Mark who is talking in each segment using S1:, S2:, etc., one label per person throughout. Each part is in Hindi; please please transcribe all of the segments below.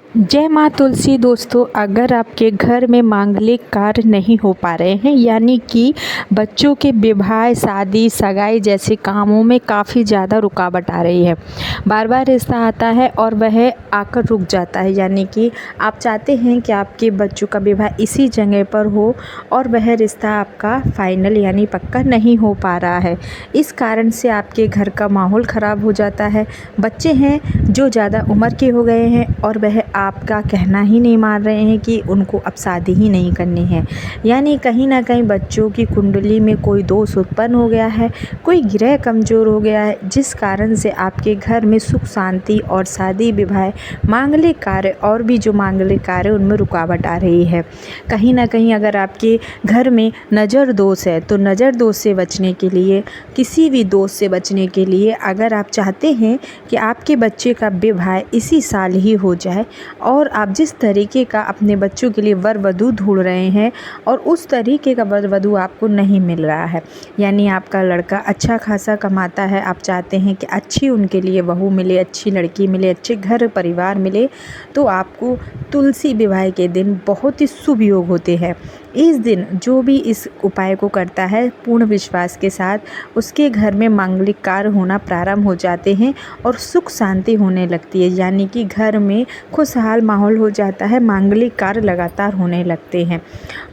S1: जय माँ तुलसी। दोस्तों, अगर आपके घर में मांगलिक कार्य नहीं हो पा रहे हैं, यानी कि बच्चों के विवाह, शादी, सगाई जैसे कामों में काफ़ी ज़्यादा रुकावट आ रही है, बार बार रिश्ता आता है और वह आकर रुक जाता है, यानी कि आप चाहते हैं कि आपके बच्चों का विवाह इसी जगह पर हो और वह रिश्ता आपका फाइनल यानी पक्का नहीं हो पा रहा है। इस कारण से आपके घर का माहौल ख़राब हो जाता है। बच्चे हैं जो ज़्यादा उम्र के हो गए हैं और वह आपका कहना ही नहीं मान रहे हैं कि उनको अब शादी ही नहीं करनी है, यानी कहीं ना कहीं बच्चों की कुंडली में कोई दोष उत्पन्न हो गया है, कोई ग्रह कमज़ोर हो गया है, जिस कारण से आपके घर में सुख शांति और शादी विवाह, मांगलिक कार्य और भी जो मांगलिक कार्य उनमें रुकावट आ रही है। कहीं ना कहीं अगर आपके घर में नज़र दोष है तो नज़र दोष से बचने के लिए, किसी भी दोष से बचने के लिए, अगर आप चाहते हैं कि आपके बच्चे का विवाह इसी साल ही हो जाए और आप जिस तरीके का अपने बच्चों के लिए वर वधू ढूंढ रहे हैं और उस तरीके का वर वधू आपको नहीं मिल रहा है, यानी आपका लड़का अच्छा खासा कमाता है, आप चाहते हैं कि अच्छी उनके लिए बहू मिले, अच्छी लड़की मिले, अच्छे घर परिवार मिले, तो आपको तुलसी विवाह के दिन बहुत ही शुभ योग होते हैं। इस दिन जो भी इस उपाय को करता है पूर्ण विश्वास के साथ, उसके घर में मांगलिक कार्य होना प्रारंभ हो जाते हैं और सुख शांति होने लगती है, यानी कि घर में खुशहाल माहौल हो जाता है, मांगलिक कार्य लगातार होने लगते हैं।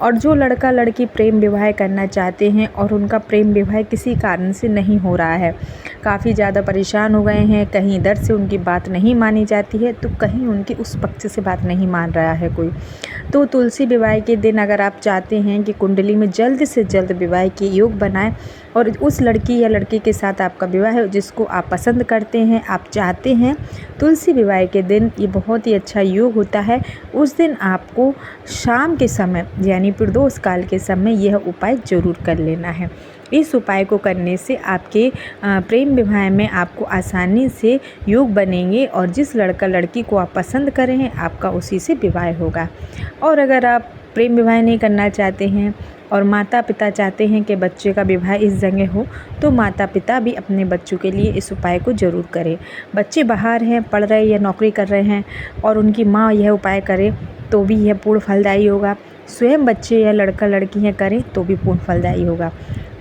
S1: और जो लड़का लड़की प्रेम विवाह करना चाहते हैं और उनका प्रेम विवाह किसी कारण से नहीं हो रहा है, काफ़ी ज़्यादा परेशान हो गए हैं, कहीं इधर से उनकी बात नहीं मानी जाती है तो कहीं उनकी उस पक्ष से बात नहीं मान रहा है कोई, तो तुलसी विवाह के दिन अगर आप चाहते हैं कि कुंडली में जल्द से जल्द विवाह के योग बनाएं और उस लड़की या लड़के के साथ आपका विवाह है जिसको आप पसंद करते हैं, आप चाहते हैं, तुलसी विवाह के दिन ये बहुत ही अच्छा योग होता है। उस दिन आपको शाम के समय यानी प्रदोष काल के समय यह उपाय ज़रूर कर लेना है। इस उपाय को करने से आपके प्रेम विवाह में आपको आसानी से योग बनेंगे और जिस लड़का लड़की को आप पसंद करें हैं आपका उसी से विवाह होगा। और अगर आप प्रेम विवाह नहीं करना चाहते हैं और माता पिता चाहते हैं कि बच्चे का विवाह इस जगह हो, तो माता पिता भी अपने बच्चों के लिए इस उपाय को ज़रूर करें। बच्चे बाहर हैं, पढ़ रहे या नौकरी कर रहे हैं और उनकी माँ यह उपाय करे तो भी यह पूर्ण फलदायी होगा। स्वयं बच्चे या लड़का लड़की हैं करें तो भी पूर्ण फलदायी होगा।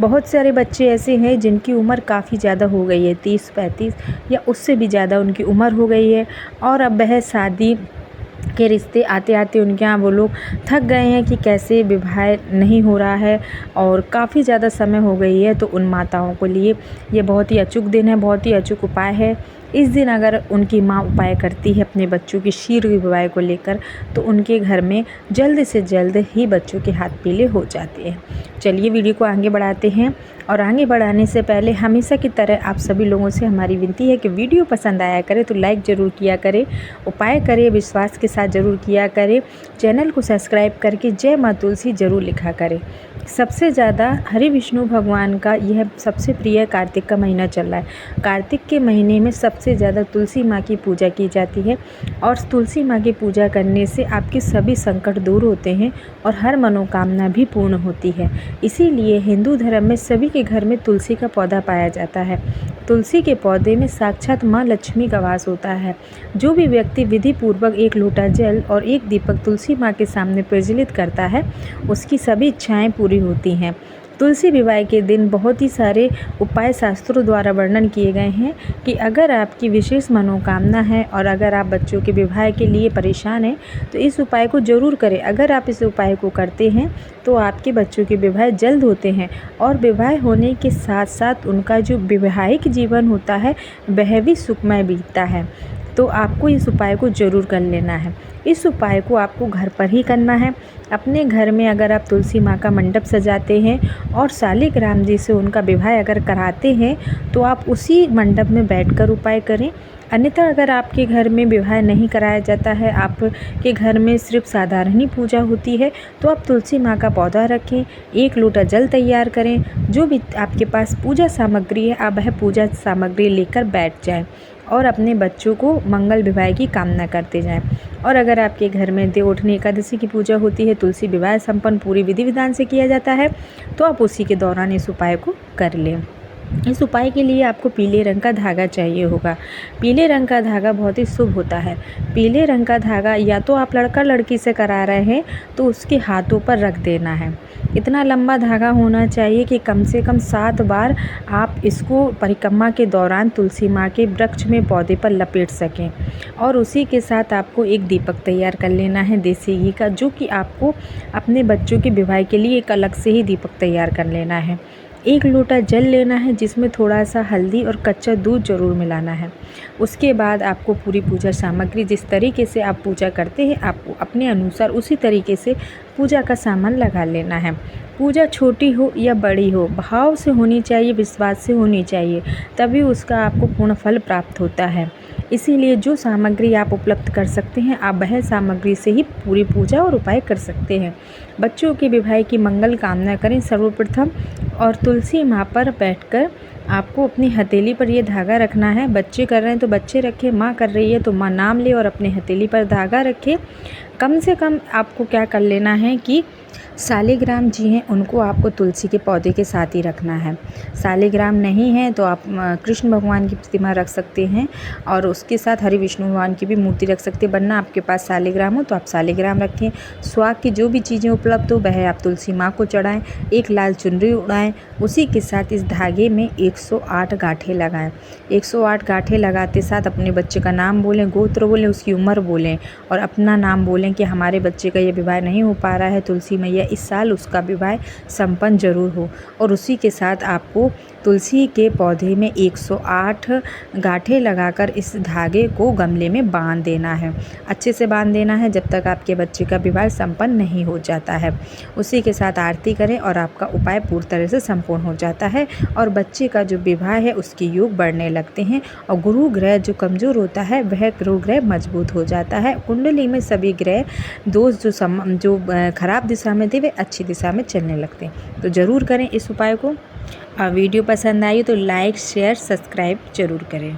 S1: बहुत सारे बच्चे ऐसे हैं जिनकी उम्र काफ़ी ज़्यादा हो गई है, 30-35 या उससे भी ज़्यादा उनकी उम्र हो गई है और अब वह शादी के रिश्ते आते आते उनके यहाँ वो लोग थक गए हैं कि कैसे विवाह नहीं हो रहा है और काफ़ी ज़्यादा समय हो गई है। तो उन माताओं के लिए ये बहुत ही अचूक दिन है, बहुत ही अचूक उपाय है। इस दिन अगर उनकी माँ उपाय करती है अपने बच्चों की शीघ्र विवाह को लेकर, तो उनके घर में जल्द से जल्द ही बच्चों के हाथ पीले हो जाते हैं। चलिए वीडियो को आगे बढ़ाते हैं और आगे बढ़ाने से पहले हमेशा की तरह आप सभी लोगों से हमारी विनती है कि वीडियो पसंद आया करे तो लाइक ज़रूर किया करें, उपाय करें विश्वास के साथ ज़रूर किया करें, चैनल को सब्सक्राइब करके जय माँ तुलसी ज़रूर लिखा करें। सबसे ज़्यादा हरि विष्णु भगवान का यह सबसे प्रिय कार्तिक का महीना चल रहा है। कार्तिक के महीने में सबसे ज़्यादा तुलसी माँ की पूजा की जाती है और तुलसी माँ की पूजा करने से आपके सभी संकट दूर होते हैं और हर मनोकामना भी पूर्ण होती है। इसीलिए हिंदू धर्म में सभी के घर में तुलसी का पौधा पाया जाता है। तुलसी के पौधे में साक्षात माँ लक्ष्मी का वास होता है। जो भी व्यक्ति विधि पूर्वक एक लोटा जल और एक दीपक तुलसी माँ के सामने प्रज्वलित करता है, उसकी सभी इच्छाएं पूरी होती हैं। तुलसी विवाह के दिन बहुत ही सारे उपाय शास्त्रों द्वारा वर्णन किए गए हैं कि अगर आपकी विशेष मनोकामना है और अगर आप बच्चों के विवाह के लिए परेशान हैं तो इस उपाय को ज़रूर करें। अगर आप इस उपाय को करते हैं तो आपके बच्चों के विवाह जल्द होते हैं और विवाह होने के साथ साथ उनका जो वैवाहिक जीवन होता है वह भी सुखमय बीतता है। तो आपको इस उपाय को ज़रूर कर लेना है। इस उपाय को आपको घर पर ही करना है। अपने घर में अगर आप तुलसी माँ का मंडप सजाते हैं और शालिग्राम जी से उनका विवाह अगर कराते हैं तो आप उसी मंडप में बैठकर उपाय करें। अन्यथा अगर आपके घर में विवाह नहीं कराया जाता है, आपके घर में सिर्फ साधारण ही पूजा होती है, तो आप तुलसी माँ का पौधा रखें, एक लोटा जल तैयार करें, जो भी आपके पास पूजा सामग्री है आप वह पूजा सामग्री लेकर बैठ जाएं और अपने बच्चों को मंगल विवाह की कामना करते जाएं। और अगर आपके घर में देवउठनी एकादशी की पूजा होती है, तुलसी विवाह संपन्न पूरी विधि विधान से किया जाता है, तो आप उसी के दौरान इस उपाय को कर लें। इस उपाय के लिए आपको पीले रंग का धागा चाहिए होगा। पीले रंग का धागा बहुत ही शुभ होता है। पीले रंग का धागा या तो आप लड़का लड़की से करा रहे हैं तो उसके हाथों पर रख देना है। इतना लंबा धागा होना चाहिए कि कम से कम 7 बार आप इसको परिक्रमा के दौरान तुलसी माँ के वृक्ष में पौधे पर लपेट सकें। और उसी के साथ आपको एक दीपक तैयार कर लेना है देसी घी का, जो कि आपको अपने बच्चों के विवाह के लिए एक अलग से ही दीपक तैयार कर लेना है। 1 लोटा जल लेना है जिसमें थोड़ा सा हल्दी और कच्चा दूध ज़रूर मिलाना है। उसके बाद आपको पूरी पूजा सामग्री, जिस तरीके से आप पूजा करते हैं, आपको अपने अनुसार उसी तरीके से पूजा का सामान लगा लेना है। पूजा छोटी हो या बड़ी हो, भाव से होनी चाहिए, विश्वास से होनी चाहिए, तभी उसका आपको पूर्ण फल प्राप्त होता है। इसीलिए जो सामग्री आप उपलब्ध कर सकते हैं, आप वह सामग्री से ही पूरी पूजा और उपाय कर सकते हैं। बच्चों के विवाह की मंगल कामना करें सर्वप्रथम, और तुलसी माँ पर बैठकर आपको अपनी हथेली पर ये धागा रखना है। बच्चे कर रहे हैं तो बच्चे रखें, माँ कर रही है तो माँ नाम ले और अपने हथेली पर धागा रखें। कम से कम आपको क्या कर लेना है कि शालिग्राम जी हैं, उनको आपको तुलसी के पौधे के साथ ही रखना है। शालिग्राम नहीं है तो आप कृष्ण भगवान की प्रतिमा रख सकते हैं, और उसके साथ हरि विष्णु भगवान की भी मूर्ति रख सकते हैं। वरना आपके पास शालिग्राम हो तो आप शालिग्राम रखें। स्वाग की जो भी चीज़ें उपलब्ध हो वह आप तुलसी माँ को चढ़ाएं। एक लाल चुनरी उड़ाएं। उसी के साथ इस धागे में 108 गांठें लगाएं। 108 गांठें लगाते साथ अपने बच्चे का नाम बोलें, गोत्र बोलें, उसकी उम्र बोलें, और अपना नाम बोलें कि हमारे बच्चे का ये विवाह नहीं हो पा रहा है, तुलसी मैया इस साल उसका विवाह संपन्न जरूर हो। और उसी के साथ आपको तुलसी के पौधे में 108 गांठें लगाकर इस धागे को गमले में बांध देना है। अच्छे से बांध देना है जब तक आपके बच्चे का विवाह संपन्न नहीं हो जाता है। उसी के साथ आरती करें और आपका उपाय पूरी तरह से संपूर्ण हो जाता है, और बच्चे का जो विवाह है उसके योग बढ़ने लगते हैं, और गुरु ग्रह जो कमज़ोर होता है वह गुरु ग्रह मजबूत हो जाता है। कुंडली में सभी ग्रह दोष जो खराब दिशा में थे वे अच्छी दिशा में चलने लगते हैं। तो ज़रूर करें इस उपाय को। वीडियो पसंद आई तो लाइक शेयर सब्सक्राइब ज़रूर करें।